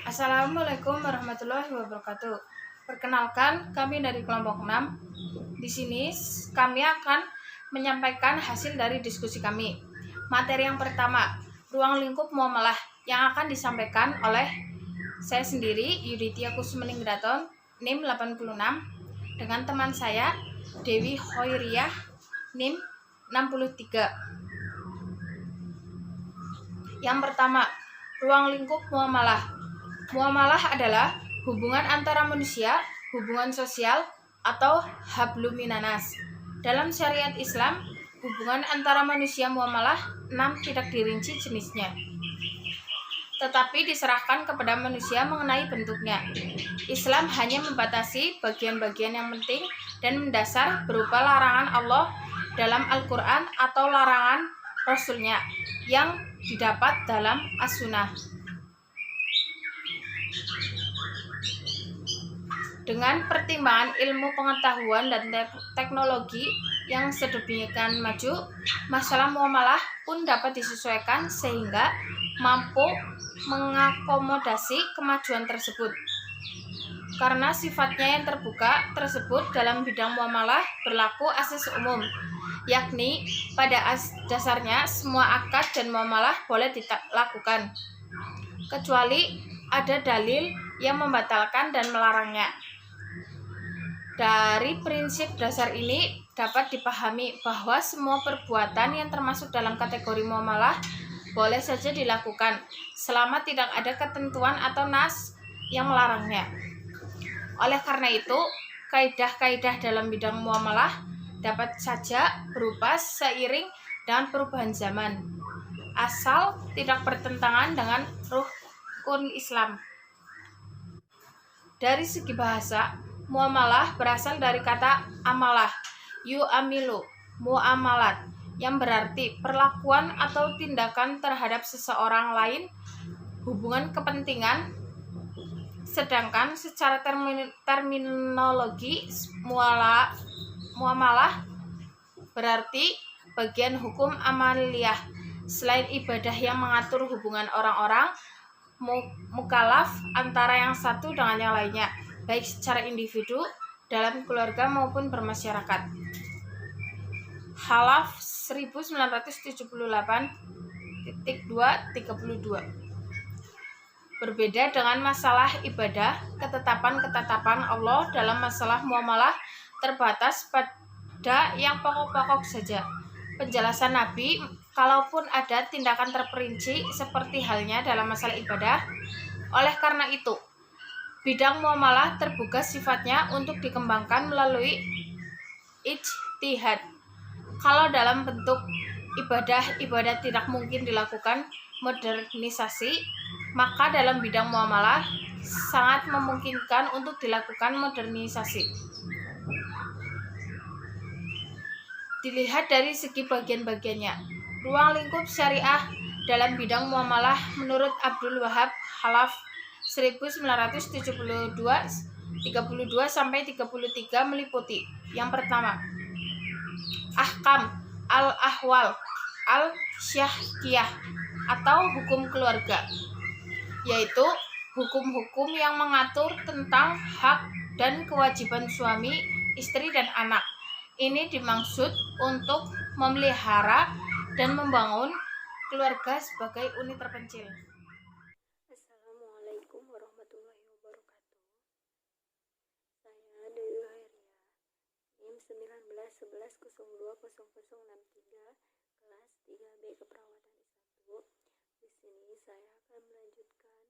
Assalamualaikum warahmatullahi wabarakatuh. Perkenalkan, kami dari kelompok 6. Di sini kami akan menyampaikan hasil dari diskusi kami. Materi yang pertama, ruang lingkup muamalah, yang akan disampaikan oleh saya sendiri, Yuditya Kusumendinggraton, NIM 86, dengan teman saya, Dewi Hoiriah, NIM 63. Yang pertama, ruang lingkup muamalah. Muamalah adalah hubungan antara manusia, hubungan sosial, atau hablum minanas. Dalam syariat Islam, hubungan antara manusia muamalah 6 tidak dirinci jenisnya, tetapi diserahkan kepada manusia mengenai bentuknya. Islam hanya membatasi bagian-bagian yang penting dan mendasar berupa larangan Allah dalam Al-Quran atau larangan Rasulnya yang didapat dalam As-Sunnah. Dengan pertimbangan ilmu pengetahuan dan teknologi yang sedemikian maju, masalah muamalah pun dapat disesuaikan sehingga mampu mengakomodasi kemajuan tersebut. Karena sifatnya yang terbuka tersebut dalam bidang muamalah berlaku asas umum, yakni pada dasarnya semua akad dan muamalah boleh dilakukan, kecuali ada dalil yang membatalkan dan melarangnya. Dari prinsip dasar ini dapat dipahami bahwa semua perbuatan yang termasuk dalam kategori muamalah boleh saja dilakukan selama tidak ada ketentuan atau nas yang melarangnya. Oleh karena itu, kaidah-kaidah dalam bidang muamalah dapat saja berubah seiring dengan perubahan zaman, asal tidak bertentangan dengan rukun Islam. Dari segi bahasa, muamalah berasal dari kata amalah, yu'amilu, muamalat, yang berarti perlakuan atau tindakan terhadap seseorang lain, hubungan kepentingan. Sedangkan secara terminologi, muamalah berarti bagian hukum amaliyah selain ibadah yang mengatur hubungan orang-orang mukallaf antara yang satu dengan yang lainnya, baik secara individu, dalam keluarga maupun bermasyarakat. Halaf 1978.232. Berbeda dengan masalah ibadah, ketetapan-ketetapan Allah dalam masalah muamalah terbatas pada yang pokok-pokok saja. Penjelasan Nabi, kalaupun ada tindakan terperinci seperti halnya dalam masalah ibadah. Oleh karena itu, bidang muamalah terbuka sifatnya untuk dikembangkan melalui ijtihad. Kalau dalam bentuk ibadah tidak mungkin dilakukan modernisasi, maka dalam bidang muamalah sangat memungkinkan untuk dilakukan modernisasi. Dilihat dari segi bagian-bagiannya. Ruang lingkup syariah dalam bidang muamalah menurut Abdul Wahab Khalaf 1972 sampai 33 meliputi: yang pertama, ahkam al-ahwal al-syahkiyah atau hukum keluarga, yaitu hukum-hukum yang mengatur tentang hak dan kewajiban suami, istri, dan anak. Ini dimaksud untuk memelihara dan membangun keluarga sebagai unit terpencil. Assalamualaikum warahmatullahi wabarakatuh. Saya Dewi Hoiriah, NIM 1911020063, kelas 3B Keperawatan I1. Di sini saya akan menjelaskan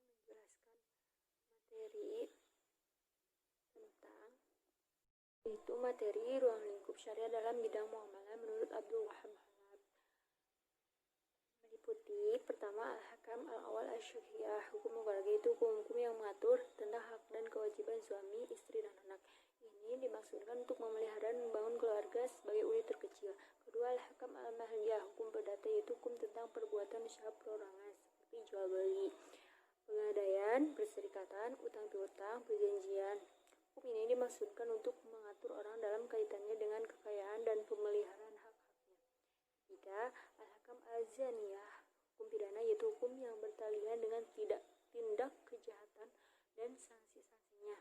materi ruang lingkup syariah dalam bidang muamalah menurut Abdul Wahab Khalaf. Meliputi pertama, al-hakam al-awal al-syahkiyah, hukum keluarga, itu hukum-hukum yang mengatur tentang hak dan kewajiban suami, istri, dan anak. Ini dimaksudkan untuk memelihara dan membangun keluarga sebagai unit terkecil. Kedua, al-hakam al-mahliyah, hukum perdata, yaitu hukum tentang perbuatan usaha perorangan seperti jual beli, pegadaian, perserikatan, utang piutang, perjanjian. Hukum ini dimaksudkan untuk mengatur orang dalam kaitannya dengan kekayaan dan pemeliharaan hak-haknya. Ketiga, al-hakam al-zaniyah, hukum pidana, yaitu hukum yang bertalian dengan tindak kejahatan dan sanksi-sanksinya.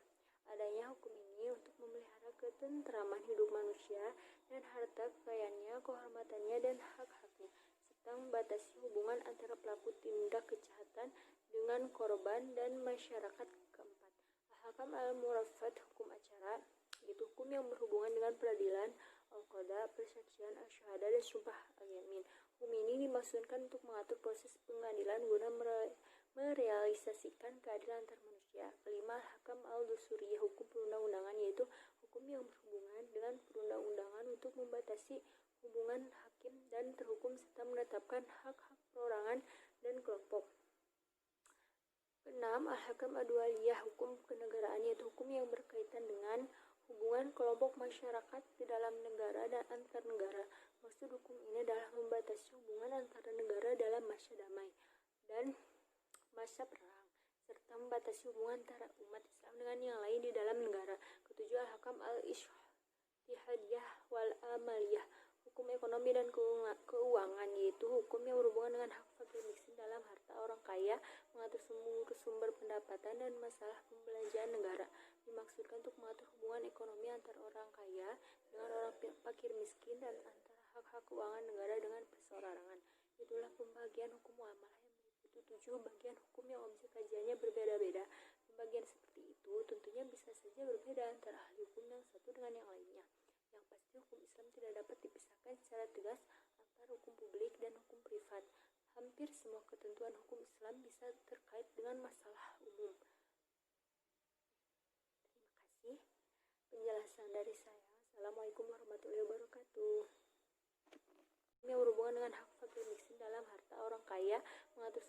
Adanya hukum ini untuk memelihara ketentraman hidup manusia dan harta kekayaannya, kehormatannya, dan hak-haknya, serta membatasi hubungan antara pelaku tindak kejahatan dengan korban dan masyarakat. Keempat, al-hakam al-murafat, hukum acara, yaitu hukum yang berhubungan dengan peradilan, al-qada, persaksian, al-syahada, dan sumpah al-yamin. Hukum ini dimaksudkan untuk mengatur proses pengadilan guna merealisasikan keadilan antar manusia. Kelima, al-hakam al-dusuriyah, hukum perundang-undangan, yaitu hukum yang berhubungan dengan perundang-undangan untuk membatasi hubungan hakim dan terhukum serta menetapkan hak-hak perorangan dan kelompok. Keenam, al-hakam ad-dualiyah, hukum kenegaraan, yaitu hukum yang berkaitan dengan hubungan kelompok masyarakat di dalam negara dan antar negara. Maksud hukum ini adalah membatasi hubungan antara negara dalam masa damai dan masa perang, serta membatasi hubungan antara umat Islam dengan yang lain di dalam negara. Ketujuh, al-hakam al-ijtihadiyah wal amaliyah, hukum ekonomi dan keuangan, yaitu hukum yang berhubungan dengan hak fakir miskin dalam harta orang kaya, mengatur sumber pendapatan dan masalah pembelanjaan negara. Dimaksudkan untuk mengatur hubungan ekonomi antara orang kaya dengan orang fakir miskin dan antara hak-hak keuangan negara dengan perseorangan. Itulah pembagian hukum muamalah yang meliputi 7 bagian hukum yang objek kajiannya berbeda-beda. Pembagian seperti itu tentunya bisa saja berbeda antara ahli hukum yang satu dengan yang lainnya. Yang pasti hukum Islam tidak dapat dipisahkan secara tegas antara hukum publik dan hukum privat. Hampir semua ketentuan hukum Islam bisa terkait dengan masalah umum. Terima kasih penjelasan dari saya. Assalamualaikum warahmatullahi wabarakatuh. Yang berhubungan dengan hak fakir miskin dalam harta orang kaya, mengatur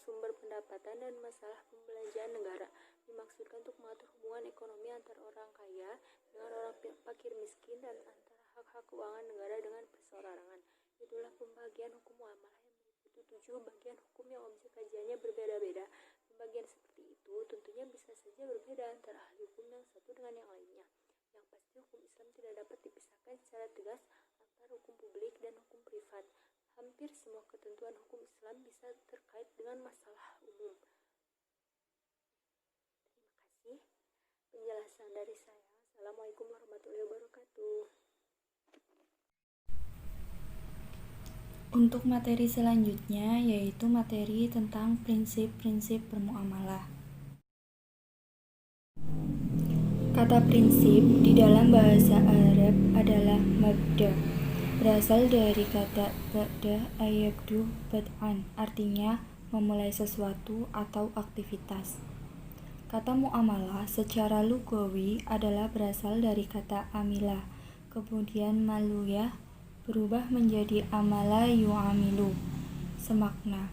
sumber pendapatan dan masalah pembelanjaan negara. Dimaksudkan untuk mengatur hubungan ekonomi antara orang kaya dengan orang fakir miskin dan antara hak-hak keuangan negara dengan perseorangan. Itulah pembagian hukum muamalah yang meliputi 7 bagian hukum yang objek kajiannya berbeda-beda. Pembagian seperti itu tentunya bisa saja berbeda antara ahli hukum yang satu dengan yang lainnya. Yang pasti hukum Islam tidak dapat dipisahkan secara tegas antara hukum publik dan hukum privat. Hampir semua ketentuan hukum Islam bisa terkait dengan masalah umum. Terima kasih penjelasan dari saya. Assalamualaikum warahmatullahi wabarakatuh. Untuk materi selanjutnya yaitu materi tentang prinsip-prinsip bermuamalah. Kata prinsip di dalam bahasa Arab adalah mabda, berasal dari kata ba'da ayabdu bad'an, artinya memulai sesuatu atau aktivitas. Kata muamalah secara lugawi adalah berasal dari kata amilah, kemudian maluyah berubah menjadi amala yu'amilu, semakna.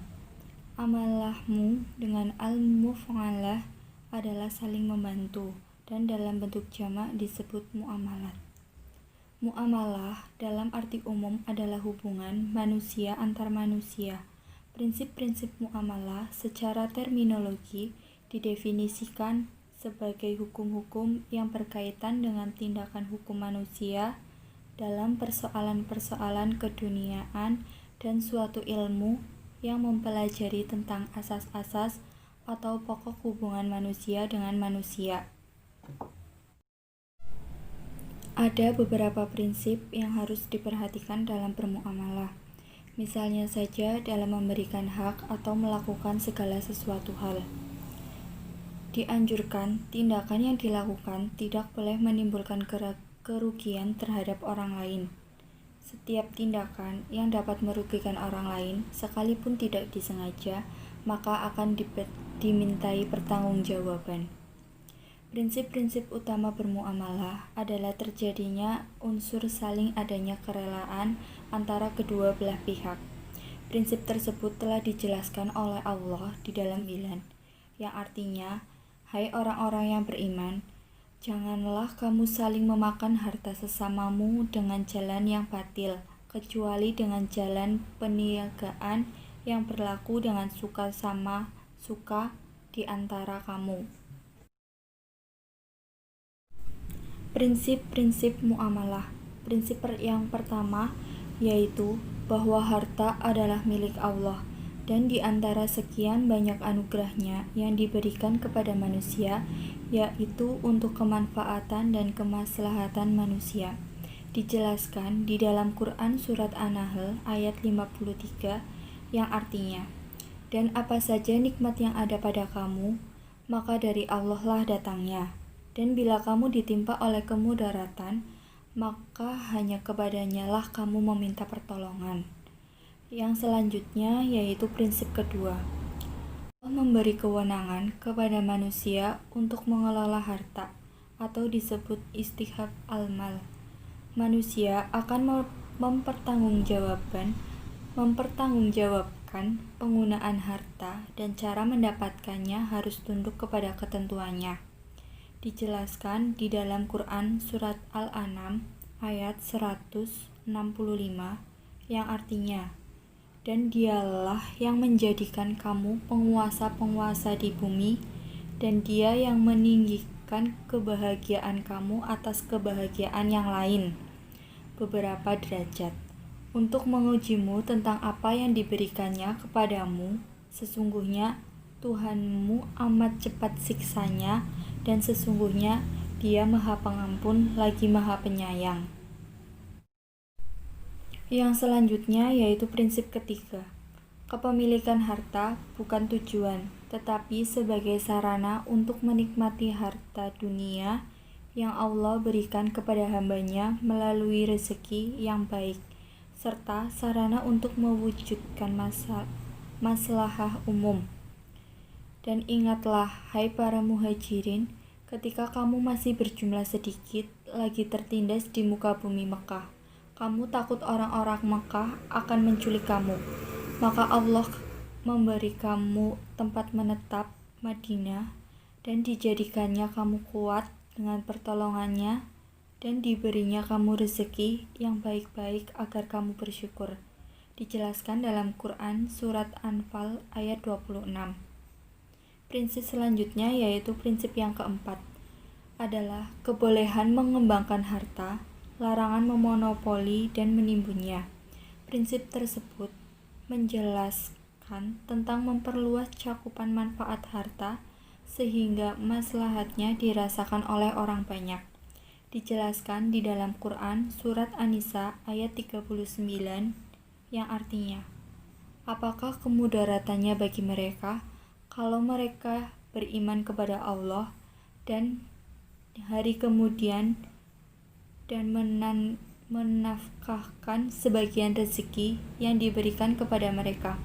Amalahmu dengan al-muf'alah adalah saling membantu, dan dalam bentuk jamak disebut muamalat. Muamalah dalam arti umum adalah hubungan manusia antar manusia. Prinsip-prinsip muamalah secara terminologi didefinisikan sebagai hukum-hukum yang berkaitan dengan tindakan hukum manusia dalam persoalan-persoalan keduniaan dan suatu ilmu yang mempelajari tentang asas-asas atau pokok hubungan manusia dengan manusia. Ada beberapa prinsip yang harus diperhatikan dalam bermuamalah. Misalnya saja dalam memberikan hak atau melakukan segala sesuatu hal. Dianjurkan tindakan yang dilakukan tidak boleh menimbulkan kerugian terhadap orang lain. Setiap tindakan yang dapat merugikan orang lain, sekalipun tidak disengaja, maka akan dimintai pertanggungjawaban. Prinsip-prinsip utama bermuamalah adalah terjadinya unsur saling adanya kerelaan antara kedua belah pihak. Prinsip tersebut telah dijelaskan oleh Allah di dalam Al-Qur'an, yang artinya, hai orang-orang yang beriman, janganlah kamu saling memakan harta sesamamu dengan jalan yang batil, kecuali dengan jalan peniagaan yang berlaku dengan suka sama suka di antara kamu. Prinsip-prinsip muamalah. Prinsip yang pertama yaitu bahwa harta adalah milik Allah. Dan di antara sekian banyak anugerahnya yang diberikan kepada manusia, yaitu untuk kemanfaatan dan kemaslahatan manusia. Dijelaskan di dalam Quran Surat An-Nahl ayat 53 yang artinya, dan apa saja nikmat yang ada pada kamu, maka dari Allah lah datangnya. Dan bila kamu ditimpa oleh kemudaratan, maka hanya kepadanya lah kamu meminta pertolongan. Yang selanjutnya yaitu prinsip kedua. Allah memberi kewenangan kepada manusia untuk mengelola harta atau disebut istihab al-mal. Manusia akan mempertanggungjawabkan penggunaan harta dan cara mendapatkannya harus tunduk kepada ketentuannya. Dijelaskan di dalam Quran Surat Al-An'am ayat 165 yang artinya, dan dialah yang menjadikan kamu penguasa-penguasa di bumi, dan dia yang meninggikan kebahagiaan kamu atas kebahagiaan yang lain beberapa derajat, untuk mengujimu tentang apa yang diberikannya kepadamu. Sesungguhnya Tuhanmu amat cepat siksanya, dan sesungguhnya Dia Maha Pengampun lagi Maha Penyayang. Yang selanjutnya yaitu prinsip ketiga. Kepemilikan harta bukan tujuan, tetapi sebagai sarana untuk menikmati harta dunia yang Allah berikan kepada hambanya melalui rezeki yang baik, serta sarana untuk mewujudkan maslahah umum. Dan ingatlah, hai para muhajirin, ketika kamu masih berjumlah sedikit lagi tertindas di muka bumi Mekah. Kamu takut orang-orang Mekah akan menculik kamu. Maka Allah memberi kamu tempat menetap Madinah, dan dijadikannya kamu kuat dengan pertolongannya, dan diberinya kamu rezeki yang baik-baik agar kamu bersyukur. Dijelaskan dalam Quran Surat Anfal ayat 26. Prinsip selanjutnya yaitu prinsip yang keempat adalah kebolehan mengembangkan harta, larangan memonopoli dan menimbunnya. Prinsip tersebut menjelaskan tentang memperluas cakupan manfaat harta sehingga maslahatnya dirasakan oleh orang banyak. Dijelaskan di dalam Quran Surat An-Nisa ayat 39 yang artinya, apakah kemudaratannya bagi mereka kalau mereka beriman kepada Allah dan hari kemudian dan menafkahkan sebagian rezeki yang diberikan kepada mereka.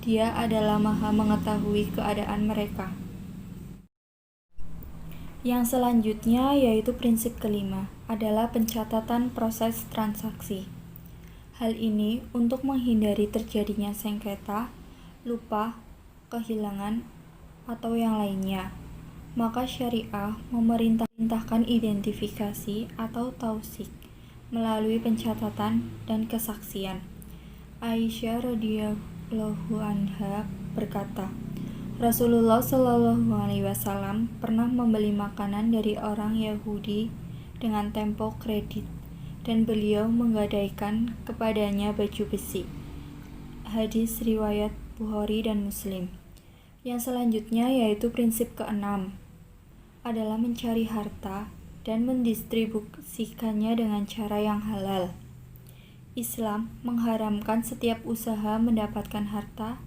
Dia adalah Maha mengetahui keadaan mereka. Yang selanjutnya yaitu prinsip kelima adalah pencatatan proses transaksi. Hal ini untuk menghindari terjadinya sengketa, lupa, kehilangan, atau yang lainnya. Maka syariah memerintahkan identifikasi atau tausik melalui pencatatan dan kesaksian. Aisyah radhiyallahu anha berkata, Rasulullah Shallallahu alaihi wasallam pernah membeli makanan dari orang Yahudi dengan tempo kredit, dan beliau menggadaikan kepadanya baju besi. Hadis riwayat Bukhari dan Muslim. Yang selanjutnya yaitu prinsip keenam adalah mencari harta dan mendistribusikannya dengan cara yang halal. Islam mengharamkan setiap usaha mendapatkan harta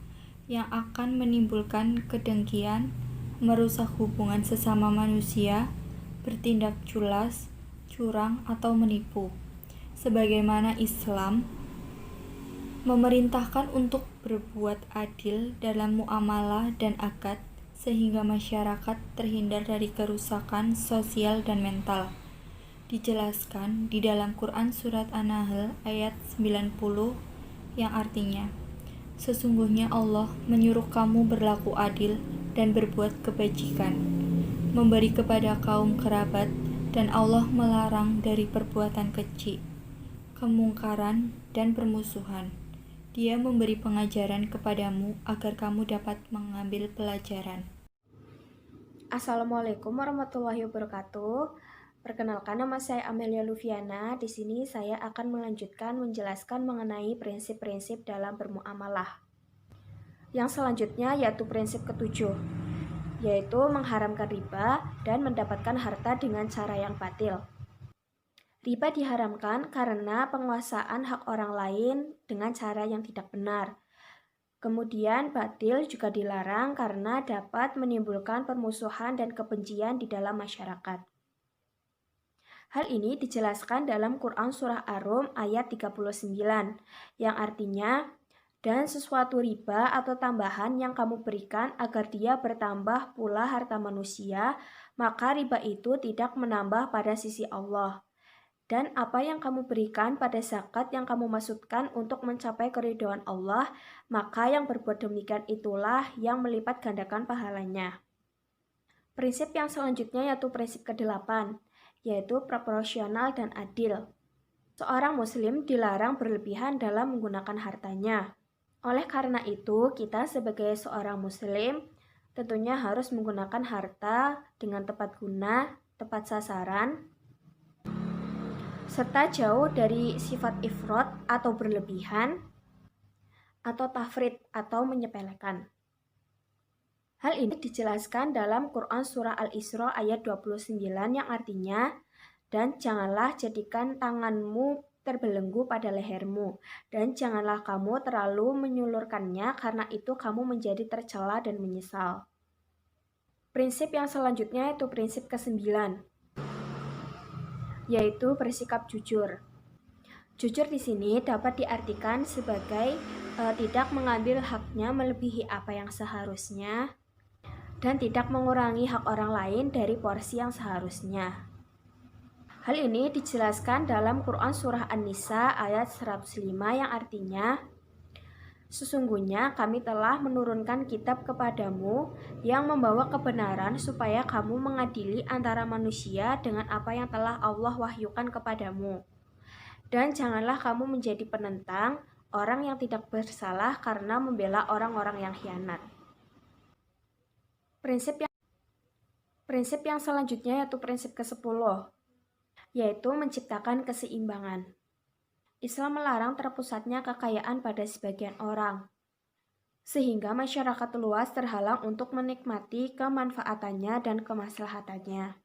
yang akan menimbulkan kedengkian, merusak hubungan sesama manusia, bertindak culas, curang, atau menipu. Sebagaimana Islam memerintahkan untuk berbuat adil dalam muamalah dan akad, sehingga masyarakat terhindar dari kerusakan sosial dan mental. Dijelaskan di dalam Quran Surat An-Nahl ayat 90 yang artinya, sesungguhnya Allah menyuruh kamu berlaku adil dan berbuat kebajikan, memberi kepada kaum kerabat, dan Allah melarang dari perbuatan keji, kemungkaran, dan permusuhan. Dia memberi pengajaran kepadamu agar kamu dapat mengambil pelajaran. Assalamualaikum warahmatullahi wabarakatuh. Perkenalkan, nama saya Amelia Lufiana. Di sini saya akan melanjutkan menjelaskan mengenai prinsip-prinsip dalam bermuamalah. Yang selanjutnya yaitu prinsip ketujuh, yaitu mengharamkan riba dan mendapatkan harta dengan cara yang batil. Riba diharamkan karena penguasaan hak orang lain dengan cara yang tidak benar. Kemudian batil juga dilarang karena dapat menimbulkan permusuhan dan kebencian di dalam masyarakat. Hal ini dijelaskan dalam Quran Surah Ar-Rum ayat 39, yang artinya, dan sesuatu riba atau tambahan yang kamu berikan agar dia bertambah pula harta manusia, maka riba itu tidak menambah pada sisi Allah. Dan apa yang kamu berikan pada zakat yang kamu maksudkan untuk mencapai keridhaan Allah, maka yang berbuat demikian itulah yang melipat gandakan pahalanya. Prinsip yang selanjutnya yaitu prinsip ke-8, yaitu proporsional dan adil. Seorang muslim dilarang berlebihan dalam menggunakan hartanya. Oleh karena itu, kita sebagai seorang muslim tentunya harus menggunakan harta dengan tepat guna, tepat sasaran, serta jauh dari sifat ifrat atau berlebihan, atau tafrid atau menyepelekan. Hal ini dijelaskan dalam Quran Surah Al-Isra ayat 29 yang artinya, dan janganlah jadikan tanganmu terbelenggu pada lehermu, dan janganlah kamu terlalu menyulurkannya karena itu kamu menjadi tercela dan menyesal. Prinsip yang selanjutnya yaitu prinsip ke-9, yaitu bersikap jujur. Jujur di sini dapat diartikan sebagai tidak mengambil haknya melebihi apa yang seharusnya dan tidak mengurangi hak orang lain dari porsi yang seharusnya. Hal ini dijelaskan dalam Quran Surah An-Nisa ayat 105 yang artinya, sesungguhnya kami telah menurunkan kitab kepadamu yang membawa kebenaran supaya kamu mengadili antara manusia dengan apa yang telah Allah wahyukan kepadamu. Dan janganlah kamu menjadi penentang orang yang tidak bersalah karena membela orang-orang yang khianat. Prinsip yang selanjutnya yaitu prinsip ke-10, yaitu menciptakan keseimbangan. Islam melarang terpusatnya kekayaan pada sebagian orang, sehingga masyarakat luas terhalang untuk menikmati kemanfaatannya dan kemaslahatannya.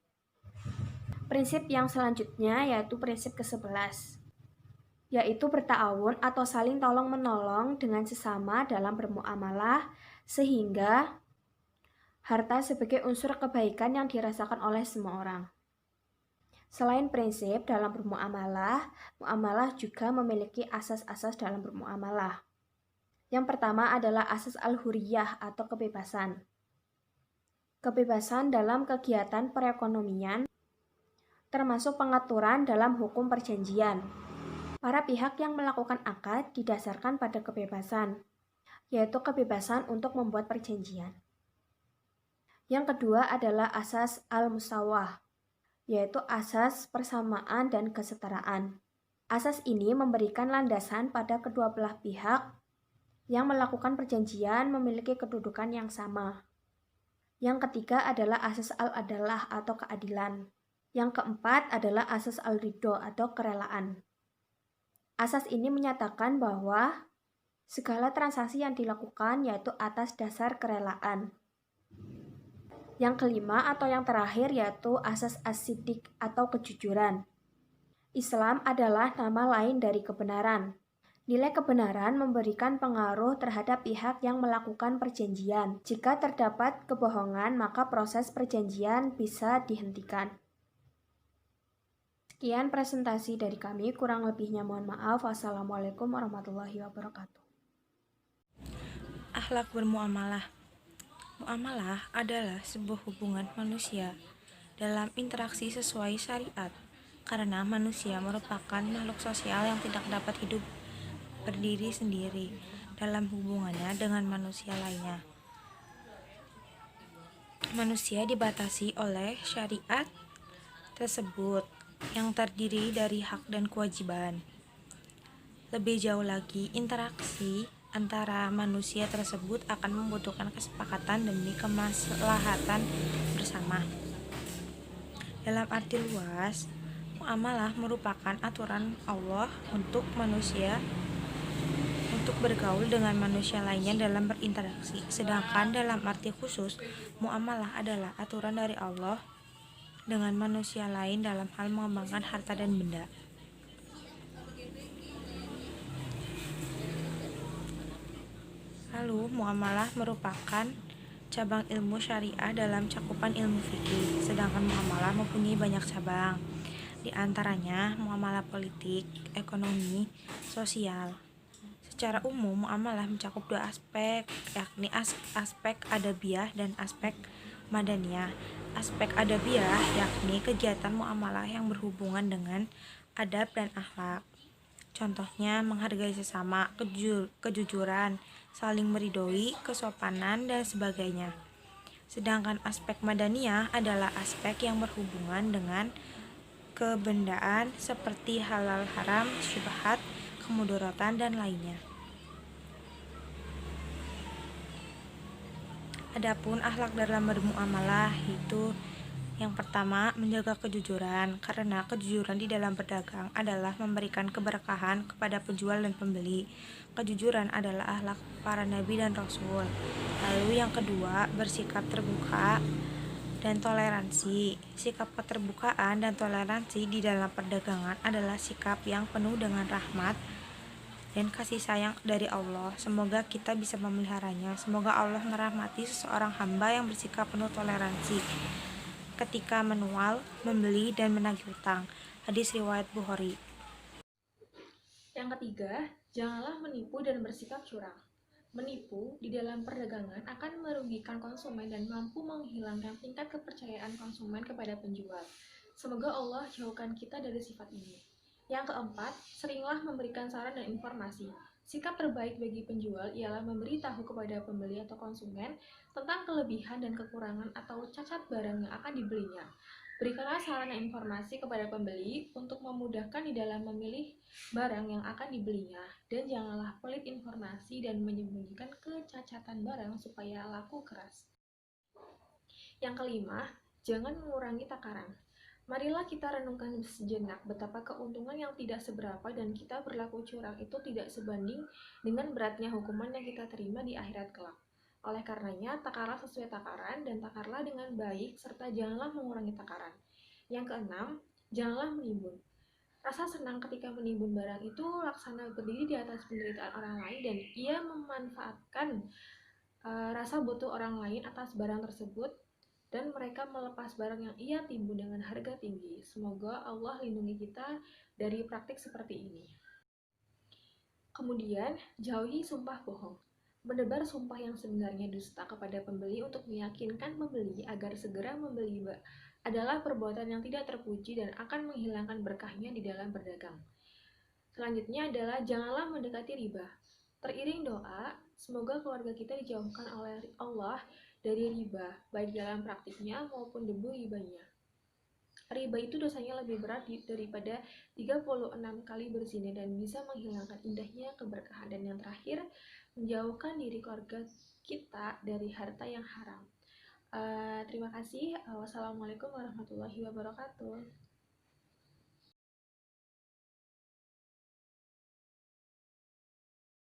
Prinsip yang selanjutnya yaitu prinsip ke-11, yaitu berta'awun atau saling tolong-menolong dengan sesama dalam bermuamalah, sehingga harta sebagai unsur kebaikan yang dirasakan oleh semua orang. Selain prinsip dalam bermuamalah, muamalah juga memiliki asas-asas dalam bermuamalah. Yang pertama adalah asas al-huriyah atau kebebasan. Kebebasan dalam kegiatan perekonomian, termasuk pengaturan dalam hukum perjanjian. Para pihak yang melakukan akad didasarkan pada kebebasan, yaitu kebebasan untuk membuat perjanjian. Yang kedua adalah asas al-musawah, yaitu asas persamaan dan kesetaraan. Asas ini memberikan landasan pada kedua belah pihak yang melakukan perjanjian memiliki kedudukan yang sama. Yang ketiga adalah asas al-adalah atau keadilan. Yang keempat adalah asas al-ridho atau kerelaan. Asas ini menyatakan bahwa segala transaksi yang dilakukan yaitu atas dasar kerelaan. Yang kelima atau yang terakhir yaitu asas as-siddiq atau kejujuran. Islam adalah nama lain dari kebenaran. Nilai kebenaran memberikan pengaruh terhadap pihak yang melakukan perjanjian. Jika terdapat kebohongan, maka proses perjanjian bisa dihentikan. Sekian presentasi dari kami, kurang lebihnya mohon maaf. Wassalamualaikum warahmatullahi wabarakatuh. Akhlak bermuamalah. Muamalah adalah sebuah hubungan manusia dalam interaksi sesuai syariat, karena manusia merupakan makhluk sosial yang tidak dapat hidup berdiri sendiri dalam hubungannya dengan manusia lainnya. Manusia dibatasi oleh syariat tersebut yang terdiri dari hak dan kewajiban. Lebih jauh lagi, interaksi antara manusia tersebut akan membutuhkan kesepakatan demi kemaslahatan bersama. Dalam arti luas, muamalah merupakan aturan Allah untuk bergaul dengan manusia lainnya dalam berinteraksi. Sedangkan dalam arti khusus, muamalah adalah aturan dari Allah dengan manusia lain dalam hal mengembangkan harta dan benda. Lalu, muamalah merupakan cabang ilmu syariah dalam cakupan ilmu fikih, sedangkan muamalah mempunyai banyak cabang. Di antaranya, muamalah politik, ekonomi, sosial. Secara umum, muamalah mencakup dua aspek, yakni aspek adabiyah dan aspek madaniyah. Aspek adabiyah yakni kegiatan muamalah yang berhubungan dengan adab dan akhlak. Contohnya menghargai sesama, kejujuran, saling meridhoi, kesopanan, dan sebagainya. Sedangkan aspek madaniyah adalah aspek yang berhubungan dengan kebendaan seperti halal haram, syubhat, kemudaratan, dan lainnya. Adapun akhlak dalam bermuamalah itu yang pertama, menjaga kejujuran, karena kejujuran di dalam berdagang adalah memberikan keberkahan kepada penjual dan pembeli. Kejujuran adalah akhlak para nabi dan rasul. Lalu yang kedua, bersikap terbuka dan toleransi. Sikap keterbukaan dan toleransi di dalam perdagangan adalah sikap yang penuh dengan rahmat dan kasih sayang dari Allah. Semoga kita bisa memeliharanya. Semoga Allah merahmati seseorang hamba yang bersikap penuh toleransi ketika menual, membeli, dan menagih hutang. Hadis riwayat Bukhari. Yang ketiga, janganlah menipu dan bersikap curang. Menipu di dalam perdagangan akan merugikan konsumen dan mampu menghilangkan tingkat kepercayaan konsumen kepada penjual. Semoga Allah jauhkan kita dari sifat ini. Yang keempat, seringlah memberikan saran dan informasi. Sikap terbaik bagi penjual ialah memberitahu kepada pembeli atau konsumen tentang kelebihan dan kekurangan atau cacat barang yang akan dibelinya. Berikanlah saran dan informasi kepada pembeli untuk memudahkan di dalam memilih barang yang akan dibelinya, dan janganlah pelit informasi dan menyembunyikan kecacatan barang supaya laku keras. Yang kelima, jangan mengurangi takaran. Marilah kita renungkan sejenak betapa keuntungan yang tidak seberapa dan kita berlaku curang itu tidak sebanding dengan beratnya hukuman yang kita terima di akhirat kelak. Oleh karenanya, takarlah sesuai takaran dan takarlah dengan baik serta janganlah mengurangi takaran. Yang keenam, janganlah menimbun. Rasa senang ketika menimbun barang itu laksana berdiri di atas penderitaan orang lain dan ia memanfaatkan rasa butuh orang lain atas barang tersebut, dan mereka melepas barang yang ia timbun dengan harga tinggi. Semoga Allah lindungi kita dari praktik seperti ini. Kemudian, jauhi sumpah bohong. Menebar sumpah yang sebenarnya dusta kepada pembeli untuk meyakinkan pembeli agar segera membeli adalah perbuatan yang tidak terpuji dan akan menghilangkan berkahnya di dalam berdagang. Selanjutnya adalah janganlah mendekati riba. Teriring doa, semoga keluarga kita dijauhkan oleh Allah dari riba, baik dalam praktiknya maupun debu ribanya. Riba itu dosanya lebih berat daripada 36 kali berzina dan bisa menghilangkan indahnya keberkahan. Dan yang terakhir, menjauhkan diri keluarga kita dari harta yang haram. Terima kasih. Wassalamualaikum warahmatullahi wabarakatuh.